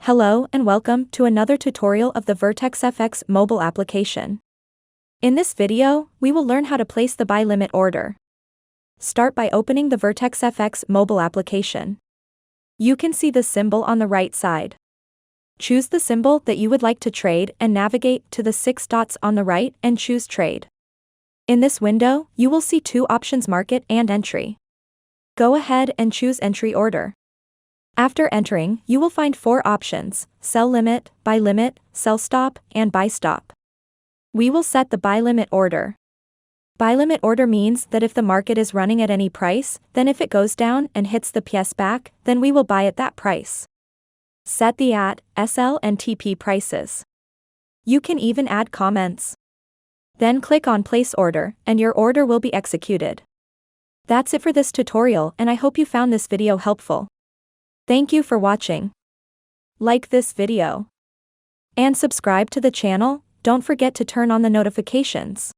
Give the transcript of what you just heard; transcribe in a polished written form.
Hello and welcome to another tutorial of the VertexFX mobile application. In this video, we will learn how to place the buy limit order. Start by opening the VertexFX mobile application. You can see the symbol on the right side. Choose the symbol that you would like to trade and navigate to the 6 dots on the right and choose Trade. In this window, you will see two options: Market and Entry. Go ahead and choose Entry Order. After entering, you will find 4 options: Sell Limit, Buy Limit, Sell Stop, and Buy Stop. We will set the buy limit order. Buy limit order means that if the market is running at any price, then if it goes down and hits the PS back, then we will buy at that price. Set the AT, SL and TP prices. You can even add comments. Then click on Place Order, and your order will be executed. That's it for this tutorial, and I hope you found this video helpful. Thank you for watching. Like this video and subscribe to the channel. Don't forget to turn on the notifications.